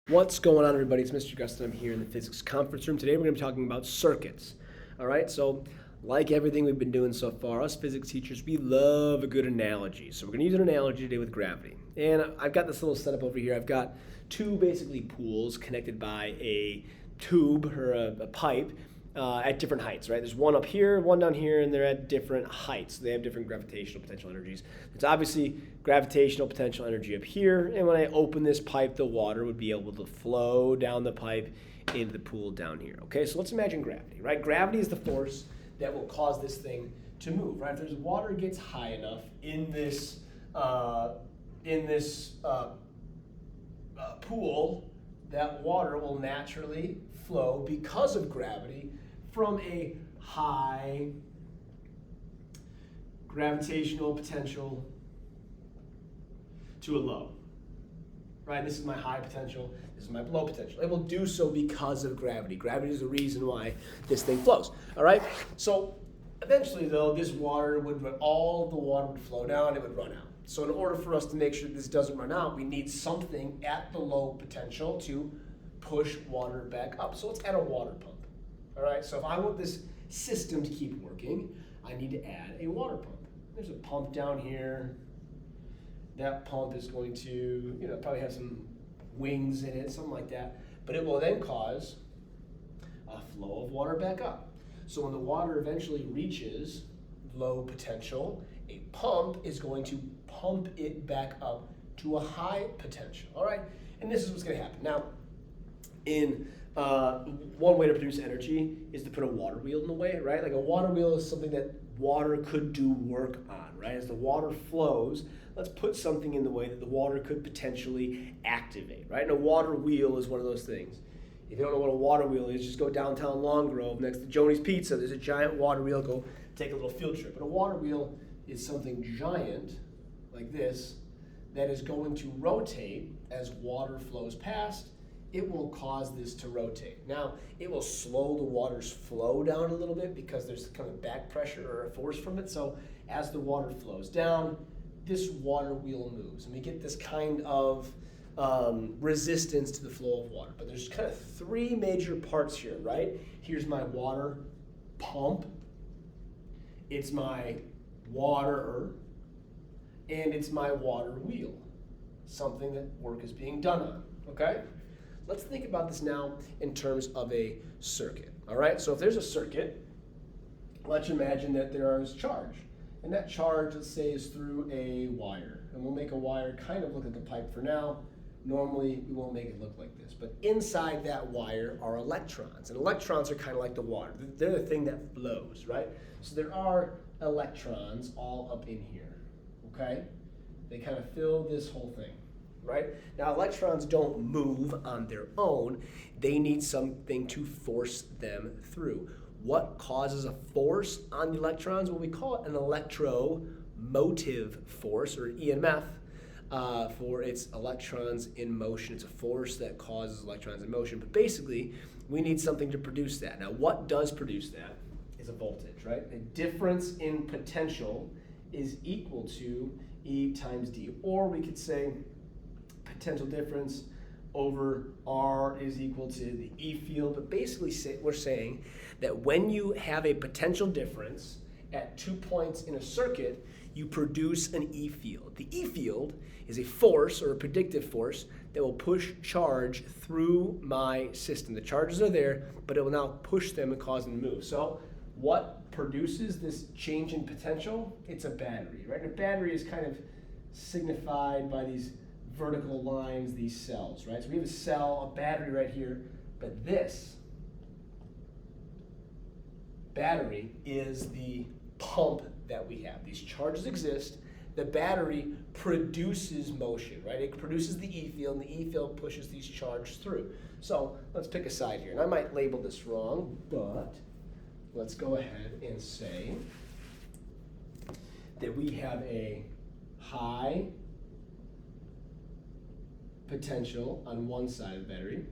What's going on, everybody? It's Mr. Gustin. I'm here in the physics conference room. Today we're going to be talking about circuits. All right, so like everything we've been doing so far, us physics teachers, we love a good analogy. So we're going to use an analogy today with gravity. And I've got this little setup over here. I've got two basically pools connected by a tube or a pipe at different heights, right? There's one up here, one down here, and they're at different heights. They have different gravitational potential energies. It's obviously gravitational potential energy up here, and when I open this pipe, the water would be able to flow down the pipe into the pool down here. Okay, so let's imagine gravity, right? Gravity is the force that will cause this thing to move, right? If there's water gets high enough in this pool, that water will naturally flow because of gravity from a high gravitational potential to a low, right? This is my high potential, this is my low potential. It will do so because of gravity. Gravity is the reason why this thing flows, all right? So eventually though, this water all the water would flow down, it would run out. So in order for us to make sure this doesn't run out, we need something at the low potential to push water back up. So let's add a water pump. All right, so if I want this system to keep working, I need to add a water pump. There's a pump down here. That pump is going to, probably have some wings in it, something like that. But it will then cause a flow of water back up. So when the water eventually reaches low potential, a pump is going to pump it back up to a high potential. All right, and this is what's going to happen. Now, one way to produce energy is to put a water wheel in the way, right? Like a water wheel is something that water could do work on, right? As the water flows, let's put something in the way that the water could potentially activate, right? And a water wheel is one of those things. If you don't know what a water wheel is, just go downtown Long Grove next to Joni's Pizza. There's a giant water wheel. Go take a little field trip. But a water wheel is something giant like this that is going to rotate as water flows past. It will cause this to rotate. Now, it will slow the water's flow down a little bit because there's kind of back pressure or a force from it. So as the water flows down, this water wheel moves. And we get this kind of resistance to the flow of water. But there's kind of three major parts here, right? Here's my water pump. It's my water, and it's my water wheel. Something that work is being done on, okay? Let's think about this now in terms of a circuit, all right? So if there's a circuit, let's imagine that there is charge. And that charge, let's say, is through a wire. And we'll make a wire kind of look like a pipe for now. Normally, we won't make it look like this. But inside that wire are electrons. And electrons are kind of like the water. They're the thing that flows, right? So there are electrons all up in here, okay? They kind of fill this whole thing. Right? Now, electrons don't move on their own. They need something to force them through. What causes a force on the electrons? Well, we call it an electromotive force, or EMF, for its electrons in motion. It's a force that causes electrons in motion. But basically, we need something to produce that. Now, what does produce that is a voltage, right? A difference in potential is equal to E times D. Or we could say potential difference over R is equal to the E field. But basically we're saying that when you have a potential difference at 2 points in a circuit, you produce an E field. The E field is a force, or a predictive force, that will push charge through my system. The charges are there, but it will now push them and cause them to move. So what produces this change in potential? It's a battery, right? And a battery is kind of signified by these vertical lines, these cells, right? So we have a cell, a battery right here, but this battery is the pump that we have. These charges exist. The battery produces motion, right? It produces the E field, and the E field pushes these charges through. So let's pick a side here, and I might label this wrong, but let's go ahead and say that we have a high potential on one side of the battery.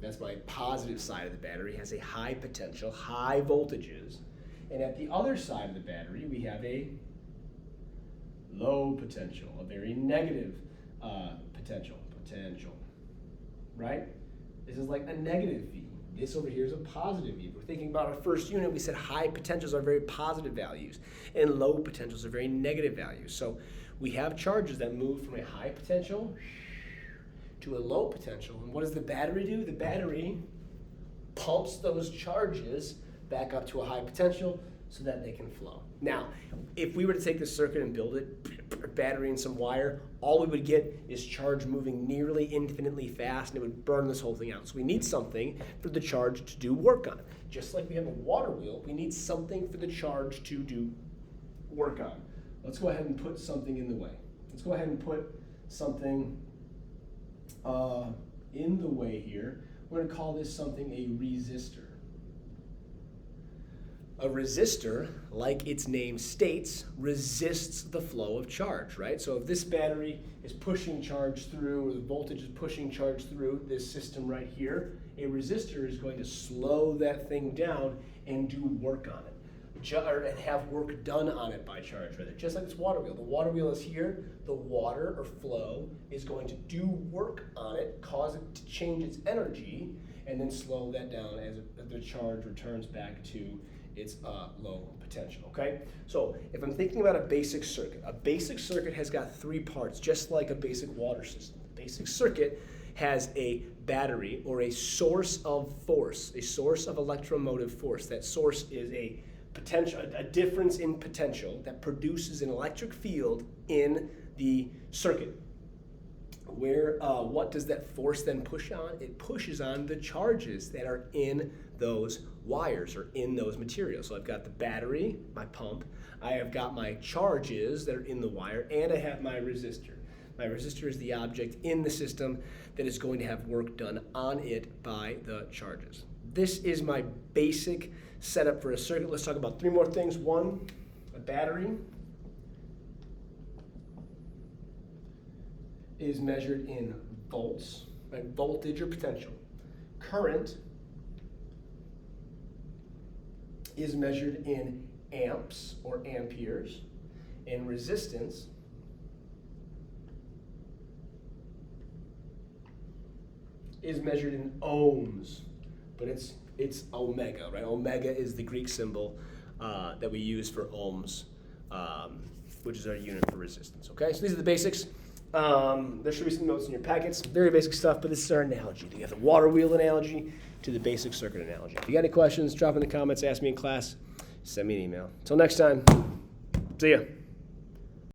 That's my positive side of the battery, has a high potential, high voltages. And at the other side of the battery, we have a low potential, a very negative potential. potential, right? This is like a negative V. This over here is a positive V. If we're thinking about our first unit, we said high potentials are very positive values and low potentials are very negative values. So we have charges that move from a high potential to a low potential. And what does the battery do? The battery pumps those charges back up to a high potential so that they can flow. Now, if we were to take this circuit and build it, a battery and some wire, all we would get is charge moving nearly infinitely fast, and it would burn this whole thing out. So we need something for the charge to do work on. Just like we have a water wheel, we need something for the charge to do work on. Let's go ahead and put something in the way. Let's go ahead and put something in the way here. We're going to call this something a resistor. A resistor, like its name states, resists the flow of charge, right? So if this battery is pushing charge through, or the voltage is pushing charge through this system right here, a resistor is going to slow that thing down and do work on it, and have work done on it by charge, rather. Just like this water wheel. The water wheel is here. The water or flow is going to do work on it, cause it to change its energy, and then slow that down as the charge returns back to its low potential, okay? So if I'm thinking about a basic circuit has got three parts, just like a basic water system. The basic circuit has a battery or a source of force, a source of electromotive force. That source is a potential, a difference in potential that produces an electric field in the circuit. What does that force then push on? It pushes on the charges that are in those wires or in those materials. So I've got the battery, my pump, I have got my charges that are in the wire, and I have my resistor. My resistor is the object in the system that is going to have work done on it by the charges. This is my basic setup for a circuit. Let's talk about three more things. One, a battery is measured in volts, right? Voltage or potential. Current is measured in amps or amperes, and resistance is measured in ohms, but it's omega, right? Omega is the Greek symbol that we use for ohms, which is our unit for resistance, okay? So these are the basics. There should be some notes in your packets. Very basic stuff, but this is our analogy. You have the water wheel analogy to the basic circuit analogy. If you got any questions, drop in the comments, ask me in class, send me an email. Until next time, see ya.